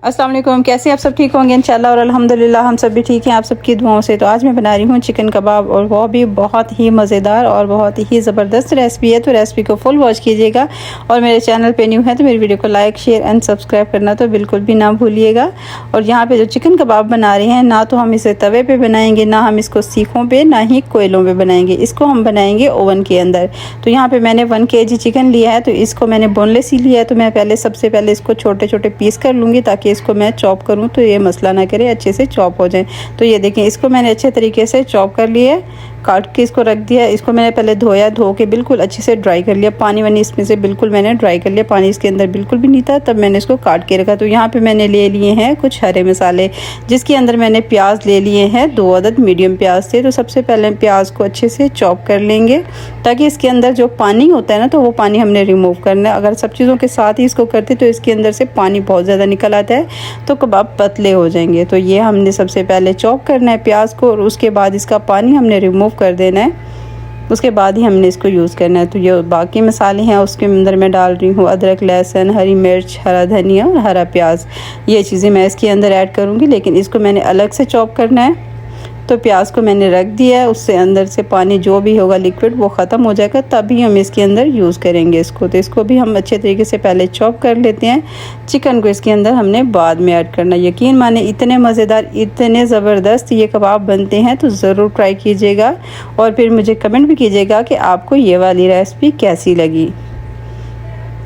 अस्सलाम वालेकुम, कैसे आप सब ठीक होंगे इंशाल्लाह और अल्हम्दुलिल्लाह हम सब भी ठीक हैं आप सबकी दुआओं से। तो आज मैं बना रही हूँ चिकन कबाब और वो भी बहुत ही मज़ेदार और बहुत ही ज़बरदस्त रेसिपी है। तो रेसिपी को फुल वॉच कीजिएगा और मेरे चैनल पे न्यू है तो मेरी वीडियो को लाइक शेयर एंड सब्सक्राइब करना तो बिल्कुल भी ना भूलिएगा। और यहाँ पर जो चिकन कबाब बना रहे हैं ना तो हम इसे तवे पर बनाएँगे, ना हम इसको सीखों पर, ना ही कोयलों पर बनाएँगे, इसको हम बनाएँगे ओवन के अंदर। तो यहाँ पर मैंने 1 kg चिकन लिया है, तो इसको मैंने बोनलेस ही लिया है। तो मैं सबसे पहले इसको छोटे छोटे पीस कर लूँगी ताकि इसको मैं चॉप करूं तो ये मसला ना करे, अच्छे से चॉप हो जाए। तो ये देखें, इसको मैंने अच्छे तरीके से चॉप कर लिया है, काट के इसको रख दिया। इसको मैंने पहले धोया, धो के बिल्कुल अच्छे से ड्राई कर लिया, पानी वानी इसमें से बिल्कुल मैंने ड्राई कर लिया, पानी इसके अंदर बिल्कुल भी नहीं था, तब मैंने इसको काट के रखा। तो यहाँ पे मैंने ले लिए हैं कुछ हरे मसाले, जिसके अंदर मैंने प्याज ले लिए हैं 2 अदद मीडियम प्याज थे। तो सबसे पहले प्याज को अच्छे से चॉप कर लेंगे ताकि इसके अंदर जो पानी होता है ना, तो वो पानी हमने रिमूव करना है। अगर सब चीज़ों के साथ ही इसको करते तो इसके अंदर से पानी बहुत ज़्यादा निकल आता है तो कबाब पतले हो जाएंगे। तो ये हमने सबसे पहले चॉप करना है प्याज को और उसके बाद इसका पानी हमने रिमूव कर देना है, उसके बाद ही हमने इसको यूज़ करना है। तो ये बाकी मसाले हैं उसके अंदर मैं डाल रही हूँ अदरक, लहसुन, हरी मिर्च, हरा धनिया और हरा प्याज। ये चीज़ें मैं इसके अंदर ऐड करूँगी, लेकिन इसको मैंने अलग से चॉप करना है। तो प्याज को मैंने रख दिया है, उससे अंदर से पानी जो भी होगा लिक्विड वो ख़त्म हो जाएगा, तभी हम इसके अंदर यूज़ करेंगे इसको। तो इसको भी हम अच्छे तरीके से पहले चॉप कर लेते हैं। चिकन को इसके अंदर हमने बाद में ऐड करना। यकीन माने इतने मज़ेदार, इतने ज़बरदस्त ये कबाब बनते हैं, तो ज़रूर ट्राई कीजिएगा और फिर मुझे कमेंट भी कीजिएगा कि आपको ये वाली रेसिपी कैसी लगी।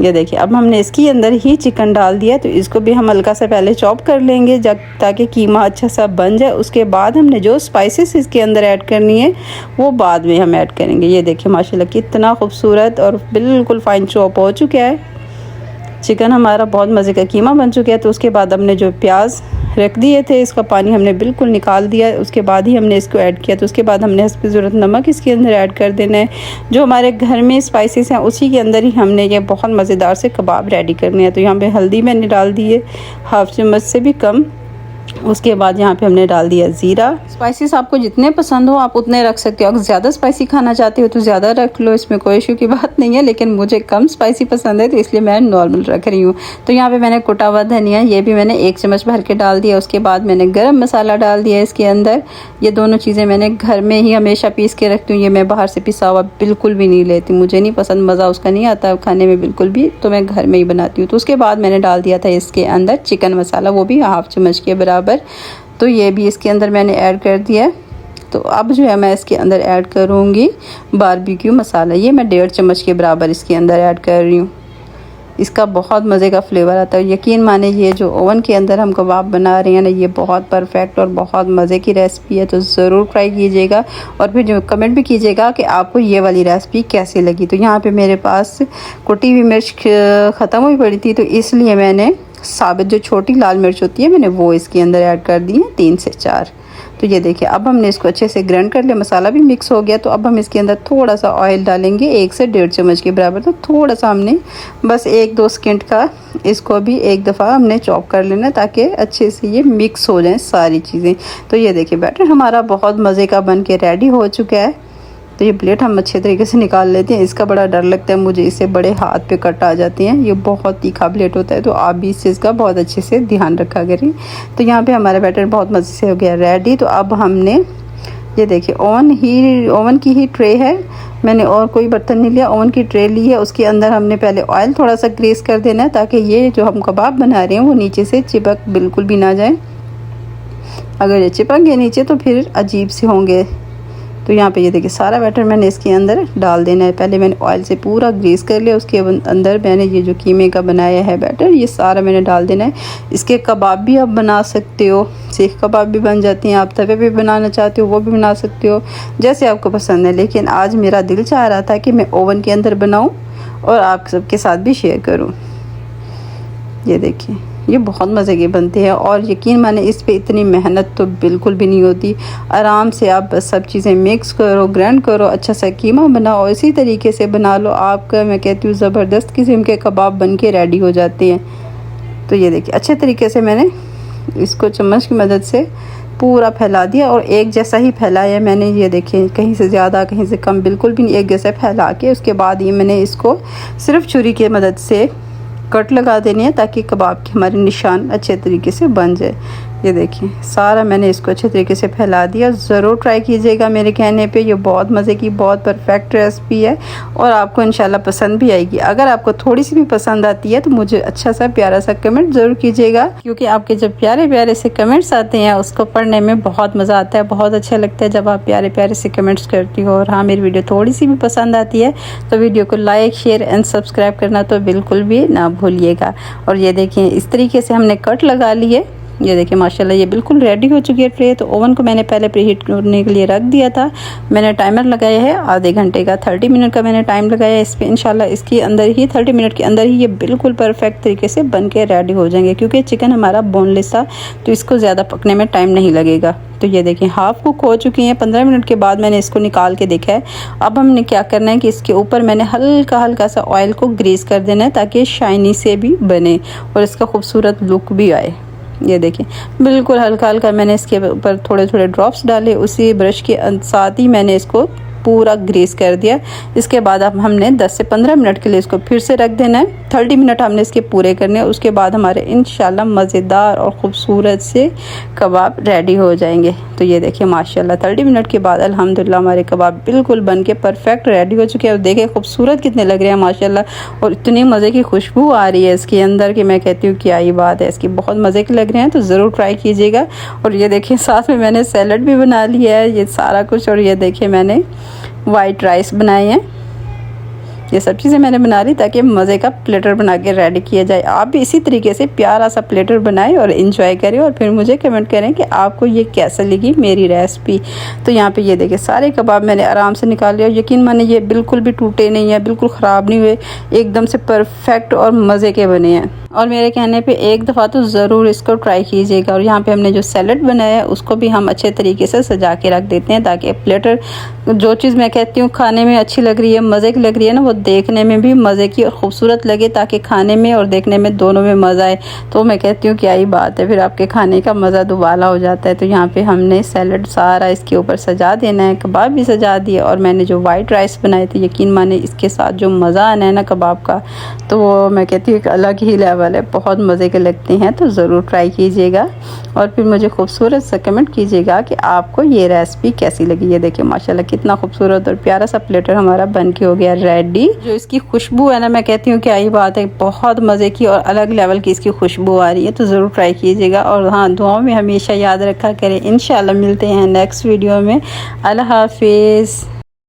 ये देखिए, अब हमने इसके अंदर ही चिकन डाल दिया, तो इसको भी हम हल्का सा पहले चॉप कर लेंगे जब ताकि कीमा अच्छा सा बन जाए। उसके बाद हमने जो स्पाइसेस इसके अंदर ऐड करनी है वो बाद में हम ऐड करेंगे। ये देखिए माशाल्लाह कितना खूबसूरत और बिल्कुल फाइन चॉप हो चुका है चिकन, हमारा बहुत मज़े का कीमा बन चुका है। तो उसके बाद हमने जो प्याज रख दिए थे इसका पानी हमने बिल्कुल निकाल दिया, उसके बाद ही हमने इसको ऐड किया। तो उसके बाद हमने हस्बे ज़रूरत नमक इसके अंदर ऐड कर देना है। जो हमारे घर में स्पाइसेस हैं उसी के अंदर ही हमने ये बहुत मज़ेदार से कबाब रेडी करने हैं। तो यहाँ पे हल्दी मैंने डाल दी है 1/2 चम्मच से भी कम। उसके बाद यहाँ पे हमने डाल दिया ज़ीरा। स्पाइसेस आपको जितने पसंद हो आप उतने रख सकते हो, अगर ज़्यादा स्पाइसी खाना चाहते हो तो ज़्यादा रख लो, इसमें कोई इशू की बात नहीं है, लेकिन मुझे कम स्पाइसी पसंद है तो इसलिए मैं नॉर्मल रख रही हूँ। तो यहाँ पे मैंने कुटा हुआ धनिया ये भी मैंने 1 चम्मच भर के डाल दिया। उसके बाद मैंने गरम मसाला डाल दिया इसके अंदर। ये दोनों चीज़ें मैंने घर में ही हमेशा पीस के रखती हूँ, ये मैं बाहर से पिसा हुआ बिल्कुल भी नहीं लेती, मुझे नहीं पसंद, मज़ा उसका नहीं आता खाने में बिल्कुल भी, तो मैं घर में ही बनाती हूँ। तो उसके बाद मैंने डाल दिया था इसके अंदर चिकन मसाला, वो भी 1/2 चम्मच के बराबर। तो ये भी इसके अंदर मैंने ऐड कर दिया है। तो अब जो है मैं इसके अंदर ऐड करूँगी बारबेक्यू मसाला, ये मैं 1.5 चम्मच के बराबर इसके अंदर ऐड कर रही हूँ। इसका बहुत मज़े का फ्लेवर आता है। यकीन माने ये जो ओवन के अंदर हम कबाब बना रहे हैं ना, ये बहुत परफेक्ट और बहुत मज़े की रेसिपी है, तो ज़रूर ट्राई कीजिएगा और फिर जो कमेंट भी कीजिएगा कि आपको ये वाली रेसिपी कैसी लगी। तो यहाँ पे मेरे पास कुटी हुई मिर्च ख़त्म हुई पड़ी थी, तो इसलिए मैंने साबित जो छोटी लाल मिर्च होती है मैंने वो इसके अंदर ऐड कर दी है 3 से 4। तो ये देखिए, अब हमने इसको अच्छे से ग्राइंड कर लिया, मसाला भी मिक्स हो गया। तो अब हम इसके अंदर थोड़ा सा ऑयल डालेंगे 1 से 1.5 चम्मच के बराबर। तो थोड़ा सा हमने बस 1-2 सेकंड का इसको भी एक दफ़ा हमने चॉप कर लेना ताकि अच्छे से ये मिक्स हो जाए सारी चीज़ें। तो ये देखिए बैटर हमारा बहुत मज़े का बन के रेडी हो चुका है। तो ये प्लेट हम अच्छे तरीके से निकाल लेते हैं। इसका बड़ा डर लगता है मुझे, इससे बड़े हाथ पे कट आ जाते हैं, ये बहुत तीखा प्लेट होता है, तो आप भी इस चीज़ का बहुत अच्छे से ध्यान रखा करें। तो यहाँ पे हमारा बैटर बहुत मज़े से हो गया रेडी। तो अब हमने ये देखिए ओवन की ही ट्रे है, मैंने और कोई बर्तन नहीं लिया, ओवन की ट्रे ली है। उसके अंदर हमने पहले ऑयल थोड़ा सा ग्रीस कर देना है ताकि ये जो हम कबाब बना रहे हैं वो नीचे से चिपक बिल्कुल भी ना जाए। अगर ये चिपक गए नीचे तो फिर अजीब से होंगे। तो यहाँ पे ये देखिए सारा बैटर मैंने इसके अंदर डाल देना है। पहले मैंने ऑयल से पूरा ग्रीस कर लिया, उसके अंदर मैंने ये जो कीमे का बनाया है बैटर ये सारा मैंने डाल देना है। इसके कबाब भी आप बना सकते हो, सीख कबाब भी बन जाती हैं, आप तवे पे बनाना चाहते हो वो भी बना सकते हो, जैसे आपको पसंद है। लेकिन आज मेरा दिल चाह रहा था कि मैं ओवन के अंदर बनाऊँ और आप सबके साथ भी शेयर करूँ। ये देखिए ये बहुत मज़े के बनते हैं और यकीन माने इस पे इतनी मेहनत तो बिल्कुल भी नहीं होती। आराम से आप बस सब चीज़ें मिक्स करो, ग्राइंड करो, अच्छा सा कीमा बनाओ, इसी तरीके से बना लो, आपका मैं कहती हूँ ज़बरदस्त किस्म के कबाब बन के रेडी हो जाते हैं। तो ये देखिए अच्छे तरीके से मैंने इसको चम्मच की मदद से पूरा फैला दिया और एक जैसा ही फैलाया मैंने। ये देखें, कहीं से ज़्यादा कहीं से कम, बिल्कुल भी नहीं, एक जैसा फैला के उसके बाद ये मैंने इसको सिर्फ छुरी की मदद से कट लगा देनी है ताकि कबाब के हमारे निशान अच्छे तरीके से बन जाए। ये देखिए सारा मैंने इसको अच्छे तरीके से फैला दिया। ज़रूर ट्राई कीजिएगा मेरे कहने पे, ये बहुत मज़े की बहुत परफेक्ट रेसिपी है और आपको इंशाल्लाह पसंद भी आएगी। अगर आपको थोड़ी सी भी पसंद आती है तो मुझे अच्छा सा प्यारा सा कमेंट ज़रूर कीजिएगा, क्योंकि आपके जब प्यारे प्यारे से कमेंट्स आते हैं उसको पढ़ने में बहुत मज़ा आता है, बहुत अच्छा लगता है जब आप प्यारे प्यारे से कमेंट्स करती हो। और हाँ, मेरी वीडियो थोड़ी सी भी पसंद आती है तो वीडियो को लाइक शेयर एंड सब्सक्राइब करना तो बिल्कुल भी ना भूलिएगा। और ये देखिए इस तरीके से हमने कट लगा लिए। ये देखिए माशाल्लाह ये बिल्कुल रेडी हो चुकी है ट्रे। तो ओवन को मैंने पहले प्रीहीट करने के लिए रख दिया था। मैंने टाइमर लगाया है आधे घंटे का, 30 मिनट का मैंने टाइम लगाया है इस पर। इंशाल्लाह इसके अंदर ही 30 मिनट के अंदर ही ये बिल्कुल परफेक्ट तरीके से बन के रेडी हो जाएंगे, क्योंकि चिकन हमारा बोनलेस था तो इसको ज़्यादा पकने में टाइम नहीं लगेगा। तो ये देखिए हाफ कुक हो चुकी हैं। 15 मिनट के बाद मैंने इसको निकाल के देखा है। अब हमने क्या करना है कि इसके ऊपर मैंने हल्का हल्का सा ऑयल को ग्रीस कर देना है ताकि शाइनी से भी बने और इसका खूबसूरत लुक भी आए। ये देखिए बिल्कुल हल्का हल्का मैंने इसके ऊपर थोड़े थोड़े ड्रॉप्स डाले, उसी ब्रश के साथ ही मैंने इसको पूरा ग्रीस कर दिया। इसके बाद अब हमने 10 से 15 मिनट के लिए इसको फिर से रख देना है। 30 मिनट हमने इसके पूरे करने हैं। उसके बाद हमारे इंशाल्लाह मज़ेदार और ख़ूबसूरत से कबाब रेडी हो जाएंगे। तो ये देखिए माशाल्लाह 30 मिनट के बाद अल्हम्दुलिल्लाह हमारे कबाब बिल्कुल बन के परफेक्ट रेडी हो चुके हैं। और देखिए खूबसूरत कितने लग रहे हैं माशाल्लाह, और इतनी मज़े की खुशबू आ रही है इसके अंदर की मैं कहती हूँ क्या ही बात है, इसकी बहुत मज़े के लग रहे हैं। तो ज़रूर ट्राई कीजिएगा। और ये देखिए साथ में मैंने सैलड भी बना लिया है, ये सारा कुछ। और ये देखिए मैंने वाइट राइस बनाए हैं। ये सब चीज़ें मैंने बना ली ताकि मज़े का प्लेटर बना के रेडी किया जाए। आप भी इसी तरीके से प्यारा सा प्लेटर बनाएं और इन्जॉय करें और फिर मुझे कमेंट करें कि आपको ये कैसे लगी मेरी रेसिपी। तो यहाँ पे ये देखिए सारे कबाब मैंने आराम से निकाल लिया। यकीन माने ये बिल्कुल भी टूटे नहीं है, बिल्कुल ख़राब नहीं हुए, एकदम से परफेक्ट और मज़े के बने हैं। और मेरे कहने पे एक दफ़ा तो ज़रूर इसको ट्राई कीजिएगा। और यहाँ पे हमने जो सैलड बनाया है उसको भी हम अच्छे तरीके से सजा के रख देते हैं ताकि प्लेटर जो चीज़ मैं कहती हूँ खाने में अच्छी लग रही है, मज़े की लग रही है ना, वो देखने में भी मज़े की और ख़ूबसूरत लगे, ताकि खाने में और देखने में दोनों में मज़ा आए। तो मैं कहती हूँ क्या ही बात है, फिर आपके खाने का मज़ा दुबाला हो जाता है। तो यहाँ पे हमने सैलड सारा इसके ऊपर सजा देना है, कबाब भी सजा दिए। और मैंने जो वाइट राइस बनाए थे, यकीन माने इसके साथ जो मज़ा आना है ना कबाब का, तो वो मैं कहती हूँ एक अलग ही लेवल है, बहुत मज़े के लगते हैं। तो ज़रूर ट्राई कीजिएगा और फिर मुझे खूबसूरत सा कमेंट कीजिएगा कि आपको ये रेसिपी कैसी लगी। ये देखिए माशाल्लाह कितना खूबसूरत और प्यारा सा प्लेटर हमारा बन के हो गया रेडी। जो इसकी खुशबू है ना, मैं कहती हूँ क्या ही बात है, बहुत मज़े की और अलग लेवल की इसकी खुशबू आ रही है। तो ज़रूर ट्राई कीजिएगा और हाँ, दुआओं में हमेशा याद रखा करें। इंशाल्लाह मिलते हैं नेक्स्ट वीडियो में। अल्लाह हाफिज़।